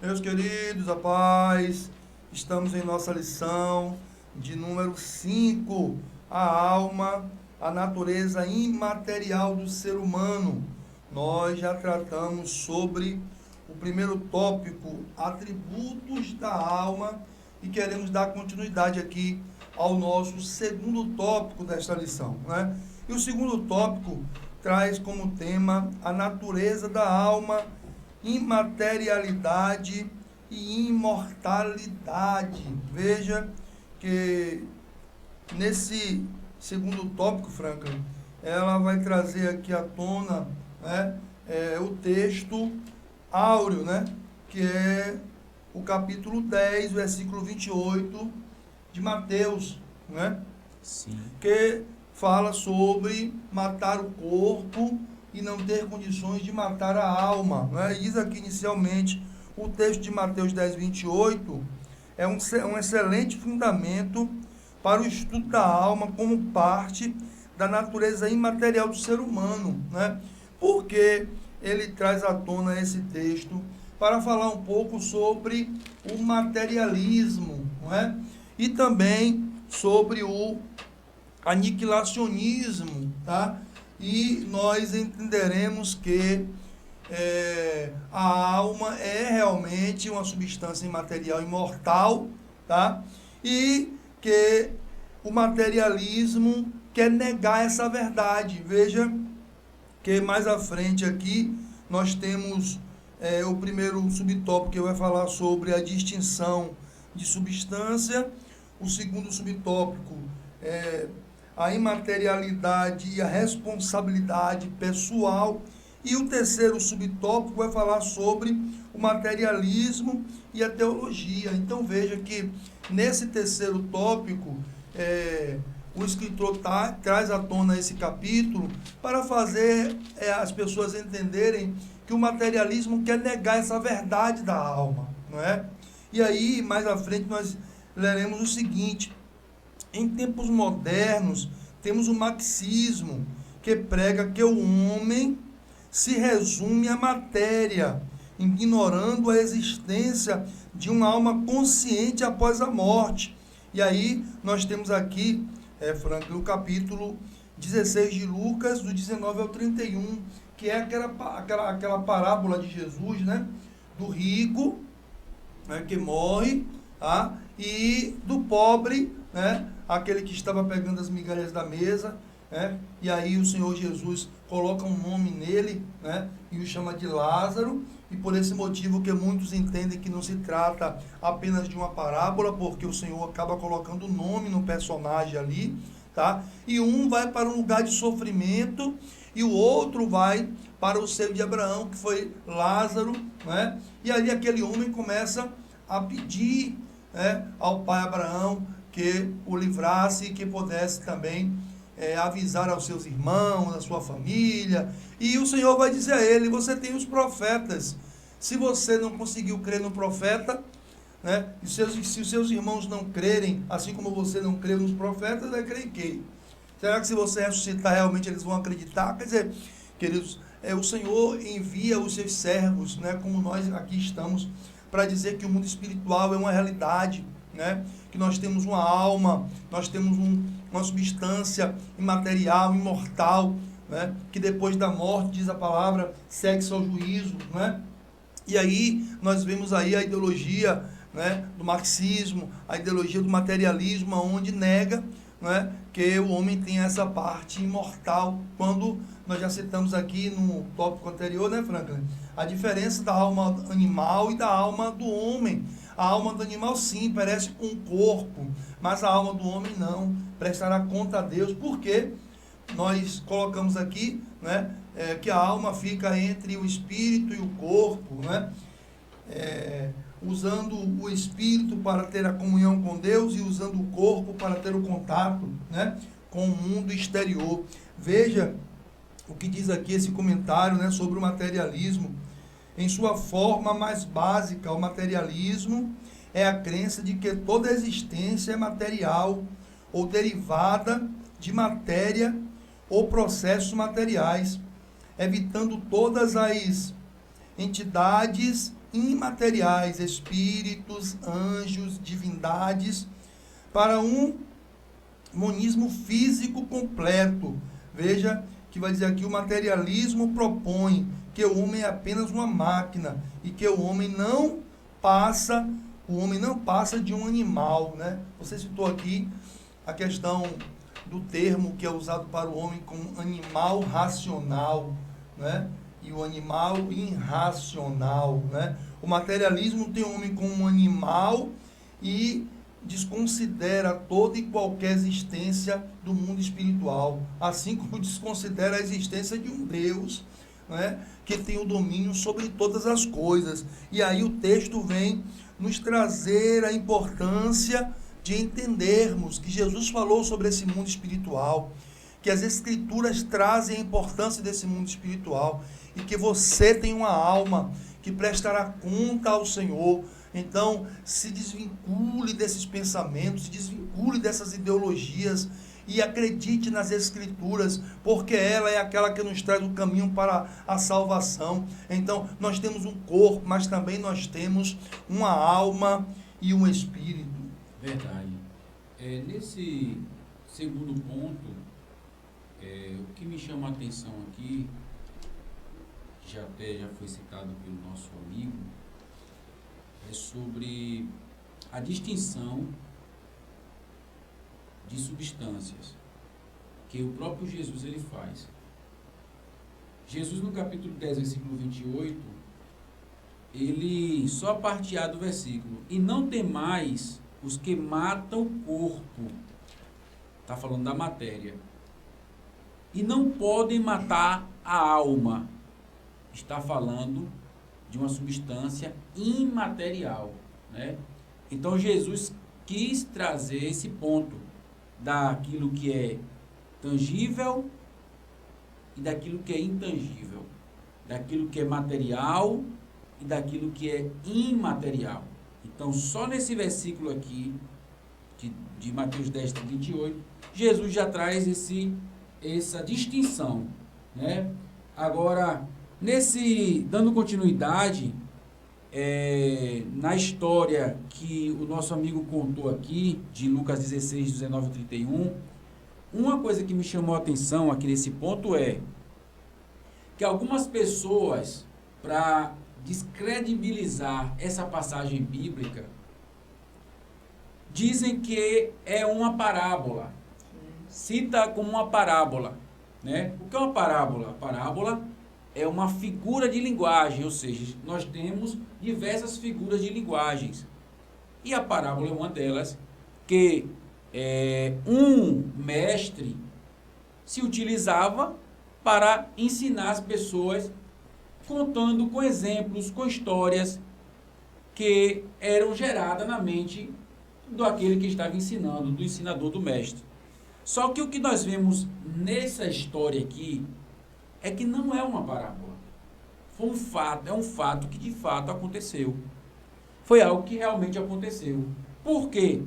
Meus queridos, a paz, estamos em nossa lição de número 5, a alma, a natureza imaterial do ser humano. Nós já tratamos sobre o primeiro tópico, atributos da alma, e queremos dar continuidade aqui ao nosso segundo tópico desta lição, né? E o segundo tópico traz como tema a natureza da alma, imaterialidade e imortalidade. Veja que nesse segundo tópico, Franklin, ela vai trazer aqui à tona, né, o texto áureo, né, que é o capítulo 10, versículo 28 de Mateus, né, Sim. que fala sobre matar o corpo e não ter condições de matar a alma, né? Diz aqui inicialmente o texto de Mateus 10, 28 é um excelente fundamento para o estudo da alma como parte da natureza imaterial do ser humano, né? Porque ele traz à tona esse texto para falar um pouco sobre o materialismo, não é? E também sobre o aniquilacionismo, tá? E nós entenderemos que a alma é realmente uma substância imaterial imortal, tá? E que o materialismo quer negar essa verdade. Veja que mais à frente aqui nós temos o primeiro subtópico que vai falar sobre a distinção de substância, o segundo subtópico é a imaterialidade e a responsabilidade pessoal. E o terceiro subtópico vai falar sobre o materialismo e a teologia. Então veja que nesse terceiro tópico, o escritor traz à tona esse capítulo para fazer as pessoas entenderem que o materialismo quer negar essa verdade da alma, não é? E aí, mais à frente, nós leremos o seguinte: em tempos modernos, temos o marxismo, que prega que o homem se resume à matéria, ignorando a existência de uma alma consciente após a morte. E aí, nós temos aqui, Franklin, o capítulo 16 de Lucas, do 19 ao 31, que é aquela parábola de Jesus, né? Do rico, né, que morre, tá? E do pobre, né, aquele que estava pegando as migalhas da mesa, né? E aí o Senhor Jesus coloca um nome nele, né, e o chama de Lázaro, e por esse motivo que muitos entendem que não se trata apenas de uma parábola, porque o Senhor acaba colocando o nome no personagem ali, tá? E um vai para um lugar de sofrimento e o outro vai para o seio de Abraão, que foi Lázaro, né? E ali aquele homem começa a pedir, né, ao pai Abraão que o livrasse e que pudesse também avisar aos seus irmãos, à sua família. E o Senhor vai dizer a ele: você tem os profetas. Se você não conseguiu crer no profeta, né, e se os seus irmãos não crerem, assim como você não creu nos profetas, vai crer em quem? Será que se você ressuscitar realmente eles vão acreditar? Quer dizer, queridos, o Senhor envia os seus servos, né, como nós aqui estamos, para dizer que o mundo espiritual é uma realidade, né? Que nós temos uma alma, nós temos uma substância imaterial, imortal, né? Que depois da morte, diz a palavra, segue-se ao juízo, né? E aí nós vemos aí a ideologia, né, do marxismo, a ideologia do materialismo, onde nega, né, que o homem tem essa parte imortal, quando nós já citamos aqui no tópico anterior, né, Franklin, a diferença da alma animal e da alma do homem. A alma do animal, sim, parece com um corpo, mas a alma do homem não, prestará conta a Deus. Por quê? Nós colocamos aqui, né, que a alma fica entre o espírito e o corpo, né? Usando o espírito para ter a comunhão com Deus e usando o corpo para ter o contato, né, com o mundo exterior. Veja o que diz aqui esse comentário, né, sobre o materialismo. Em sua forma mais básica, o materialismo é a crença de que toda existência é material ou derivada de matéria ou processos materiais, evitando todas as entidades imateriais, espíritos, anjos, divindades, para um monismo físico completo. Veja que vai dizer aqui, o materialismo propõe que o homem é apenas uma máquina e que o homem não passa de um animal, né? Você citou aqui a questão do termo que é usado para o homem como animal racional, né? E o animal irracional, né? O materialismo tem o homem como um animal e desconsidera toda e qualquer existência do mundo espiritual, assim como desconsidera a existência de um Deus, né, que tem o domínio sobre todas as coisas. E aí o texto vem nos trazer a importância de entendermos que Jesus falou sobre esse mundo espiritual, que as Escrituras trazem a importância desse mundo espiritual e que você tem uma alma que prestará conta ao Senhor. Então, se desvincule desses pensamentos, se desvincule dessas ideologias e acredite nas Escrituras, porque ela é aquela que nos traz o caminho para a salvação. Então, nós temos um corpo, mas também nós temos uma alma e um espírito. Verdade. Nesse segundo ponto, o que me chama a atenção aqui, que já foi citado pelo nosso amigo, é sobre a distinção de substâncias que o próprio Jesus ele faz. Jesus, no capítulo 10, versículo 28, ele, só a parte A do versículo, e não temais os que matam o corpo, está falando da matéria, e não podem matar a alma, está falando de uma substância imaterial, né? Então Jesus quis trazer esse ponto daquilo que é tangível e daquilo que é intangível, daquilo que é material e daquilo que é imaterial. Então, só nesse versículo aqui, de Mateus 10, 28, Jesus já traz essa distinção, né? Agora, dando continuidade, na história que o nosso amigo contou aqui, de Lucas 16, 19 e 31, uma coisa que me chamou a atenção aqui nesse ponto é que algumas pessoas, para descredibilizar essa passagem bíblica, dizem que é uma parábola. Cita como uma parábola, né? O que é uma parábola? A parábola é uma figura de linguagem, ou seja, nós temos diversas figuras de linguagens. E a parábola é uma delas, que um mestre se utilizava para ensinar as pessoas, contando com exemplos, com histórias que eram geradas na mente daquele que estava ensinando, do ensinador, do mestre. Só que o que nós vemos nessa história aqui é que não é uma parábola. Foi um fato, é um fato que de fato aconteceu. Foi algo que realmente aconteceu. Por quê?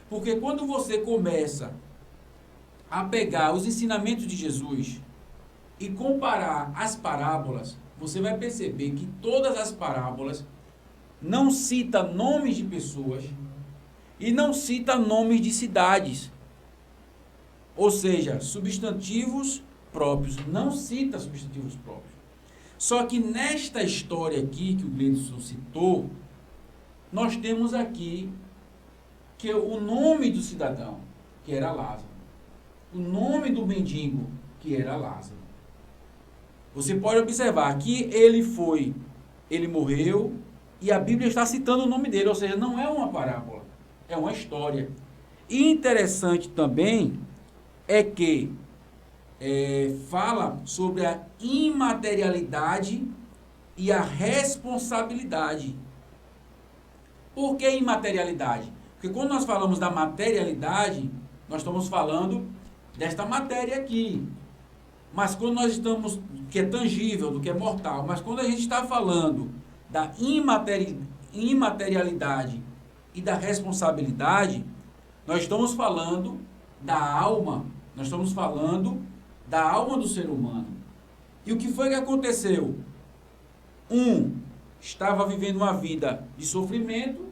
Porque quando você começa a pegar os ensinamentos de Jesus e comparar as parábolas, você vai perceber que todas as parábolas não citam nomes de pessoas e não citam nomes de cidades. Ou seja, substantivos próprios, não cita substantivos próprios. Só que nesta história aqui, que o Gleidson citou, nós temos aqui que o nome do cidadão, que era Lázaro, o nome do mendigo, que era Lázaro. Você pode observar que ele morreu, e a Bíblia está citando o nome dele, ou seja, não é uma parábola, é uma história. E interessante também é que fala sobre a imaterialidade e a responsabilidade. Por que imaterialidade? Porque quando nós falamos da materialidade, nós estamos falando desta matéria aqui. Mas quando nós estamos, que é tangível, do que é mortal, mas quando a gente está falando da imaterialidade e da responsabilidade, nós estamos falando da alma, nós estamos falando da alma do ser humano. E o que foi que aconteceu? estava vivendo uma vida de sofrimento,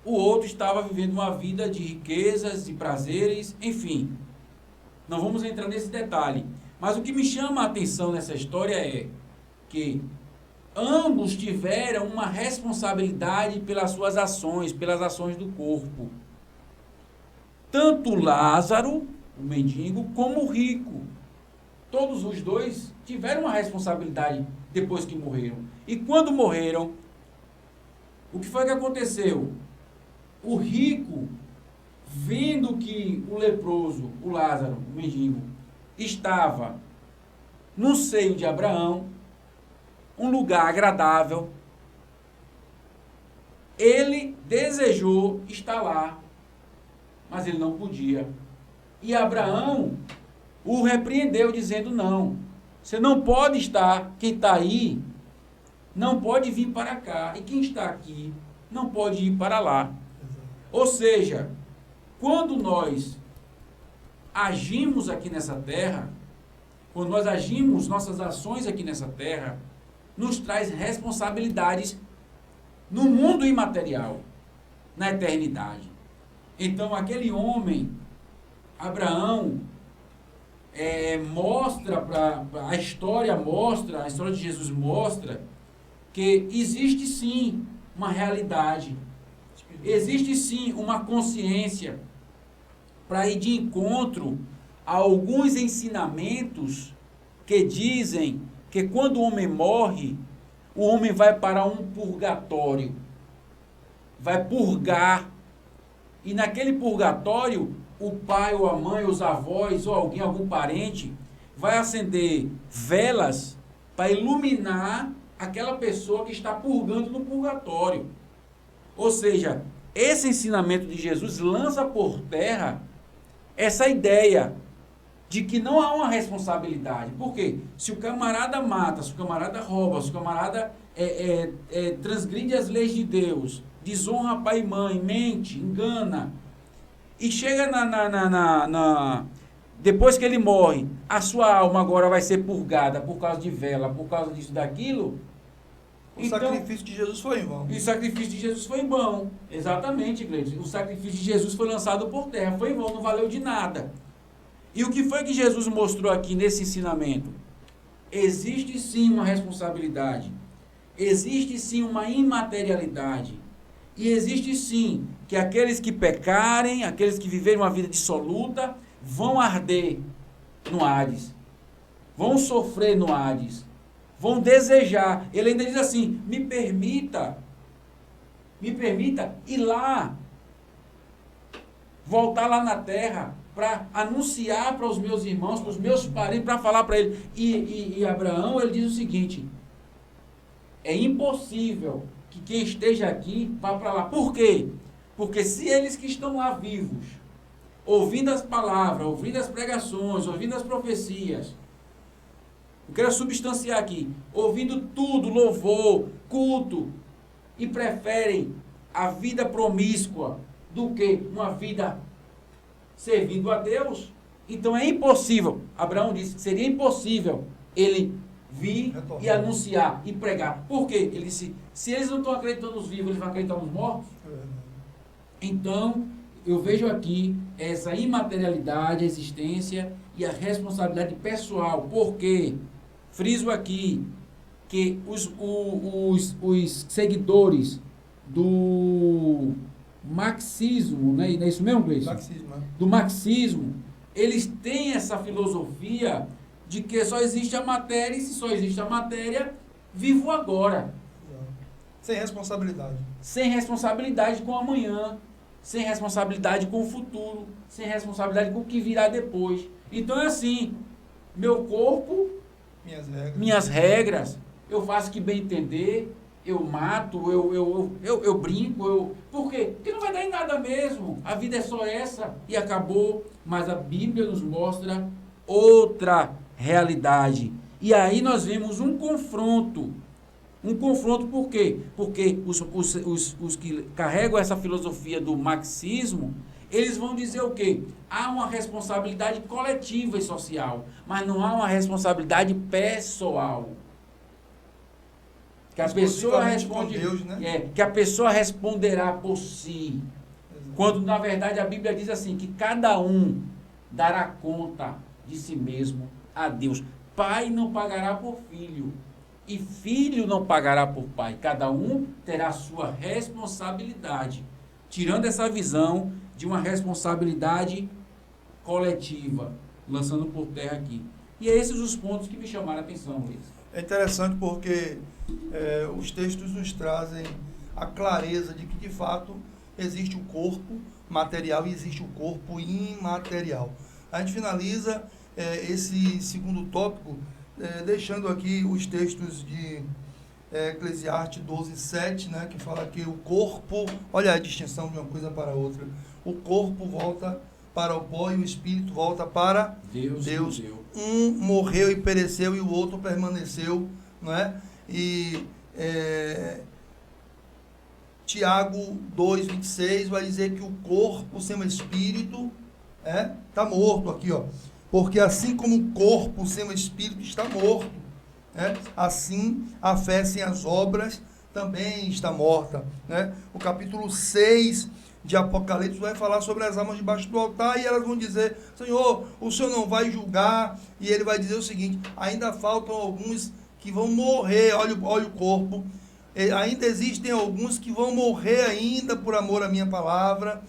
o outro estava vivendo uma vida de riquezas, de prazeres, enfim. Não vamos entrar nesse detalhe. Mas o que me chama a atenção nessa história é que ambos tiveram uma responsabilidade pelas suas ações, pelas ações do corpo. Tanto Lázaro, o mendigo, como o rico. Todos os dois tiveram uma responsabilidade depois que morreram. E quando morreram, o que foi que aconteceu? O rico, vendo que o leproso, o Lázaro, o mendigo, estava no seio de Abraão, um lugar agradável, ele desejou estar lá, mas ele não podia. E Abraão o repreendeu, dizendo: não, você não pode estar, quem está aí, não pode vir para cá, e quem está aqui, não pode ir para lá. Ou seja, quando nós agimos aqui nessa terra, quando nós agimos, nossas ações aqui nessa terra, nos traz responsabilidades no mundo imaterial, na eternidade. Então, aquele homem, Abraão, a história de Jesus mostra que existe sim uma realidade, existe sim uma consciência para ir de encontro a alguns ensinamentos que dizem que quando o homem morre, o homem vai para um purgatório, vai purgar, e naquele purgatório, o pai ou a mãe, os avós ou algum parente, vai acender velas para iluminar aquela pessoa que está purgando no purgatório. Ou seja, esse ensinamento de Jesus lança por terra essa ideia de que não há uma responsabilidade. Por quê? Se o camarada mata, se o camarada rouba, se o camarada transgride as leis de Deus, desonra pai e mãe, mente, engana, e chega depois que ele morre, a sua alma agora vai ser purgada por causa de vela, por causa disso, daquilo. O sacrifício de Jesus foi em vão. E o sacrifício de Jesus foi em vão. Exatamente, Gleison. O sacrifício de Jesus foi lançado por terra, foi em vão, não valeu de nada. E o que foi que Jesus mostrou aqui nesse ensinamento? Existe sim uma responsabilidade. Existe sim uma imaterialidade. E existe sim que aqueles que pecarem, aqueles que viverem uma vida dissoluta, vão arder no Hades. Vão sofrer no Hades. Vão desejar. Ele ainda diz assim: me permita ir lá, voltar lá na terra, para anunciar para os meus irmãos, para os meus parentes, para falar para ele. E Abraão, ele diz o seguinte: é impossível que quem esteja aqui vá para lá. Por quê? Porque se eles que estão lá vivos, ouvindo as palavras, ouvindo as pregações, ouvindo as profecias, eu quero substanciar aqui, ouvindo tudo, louvor, culto, e preferem a vida promíscua do que uma vida servindo a Deus, então é impossível. Abraão disse que seria impossível ele vir e anunciar e pregar. Por quê? Ele disse: se eles não estão acreditando nos vivos, eles vão acreditar nos mortos? Então, eu vejo aqui essa imaterialidade, a existência e a responsabilidade pessoal. Por quê? Friso aqui que os seguidores do marxismo, não é isso mesmo, Gleison? Do marxismo, eles têm essa filosofia de que só existe a matéria, e se só existe a matéria, vivo agora. Sem responsabilidade. Sem responsabilidade com o amanhã, sem responsabilidade com o futuro, sem responsabilidade com o que virá depois. Então é assim: meu corpo, minhas regras, eu faço o que bem entender, eu mato, eu brinco, por quê? Porque não vai dar em nada mesmo, a vida é só essa e acabou. Mas a Bíblia nos mostra outra realidade, e aí nós vemos um confronto. Por quê? Porque os que carregam essa filosofia do marxismo, eles vão dizer o quê? Há uma responsabilidade coletiva e social, mas não há uma responsabilidade pessoal. Que a pessoa Exclusivamente responde, com Deus, né? que a pessoa responderá por si. Quando na verdade a Bíblia diz assim, que cada um dará conta de si mesmo a Deus. Pai não pagará por filho, e filho não pagará por pai. Cada um terá a sua responsabilidade, tirando essa visão de uma responsabilidade coletiva, lançando por terra aqui. E esses os pontos que me chamaram a atenção, Luiz. É interessante porque os textos nos trazem a clareza de que, de fato, existe o corpo material e existe o corpo imaterial. A gente finaliza esse segundo tópico deixando aqui os textos de Eclesiastes 12:7, né, que fala que o corpo, olha a distinção de uma coisa para outra, o corpo volta para o pó e o espírito volta para Deus. Um morreu e pereceu e o outro permaneceu, não é? E Tiago 2:26 vai dizer que o corpo sem o espírito está morto aqui, ó. Porque assim como o corpo sem o espírito está morto, assim a fé sem as obras também está morta, né? O capítulo 6 de Apocalipse vai falar sobre as almas debaixo do altar e elas vão dizer: Senhor, o Senhor não vai julgar? E ele vai dizer o seguinte: ainda faltam alguns que vão morrer, olha o corpo, ainda existem alguns que vão morrer ainda por amor à minha palavra,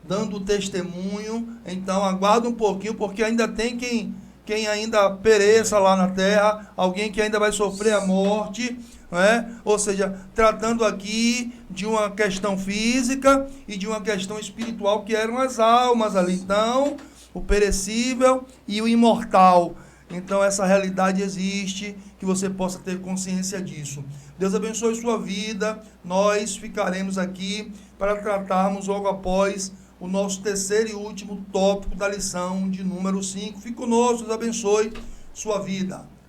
dando testemunho. Então aguarda um pouquinho, porque ainda tem quem ainda pereça lá na terra, alguém que ainda vai sofrer a morte, ou seja, tratando aqui de uma questão física e de uma questão espiritual, que eram as almas ali, então, o perecível e o imortal. Então essa realidade existe, que você possa ter consciência disso. Deus abençoe sua vida. Nós ficaremos aqui para tratarmos logo após o nosso terceiro e último tópico da lição de número 5. Fique conosco, Deus abençoe sua vida.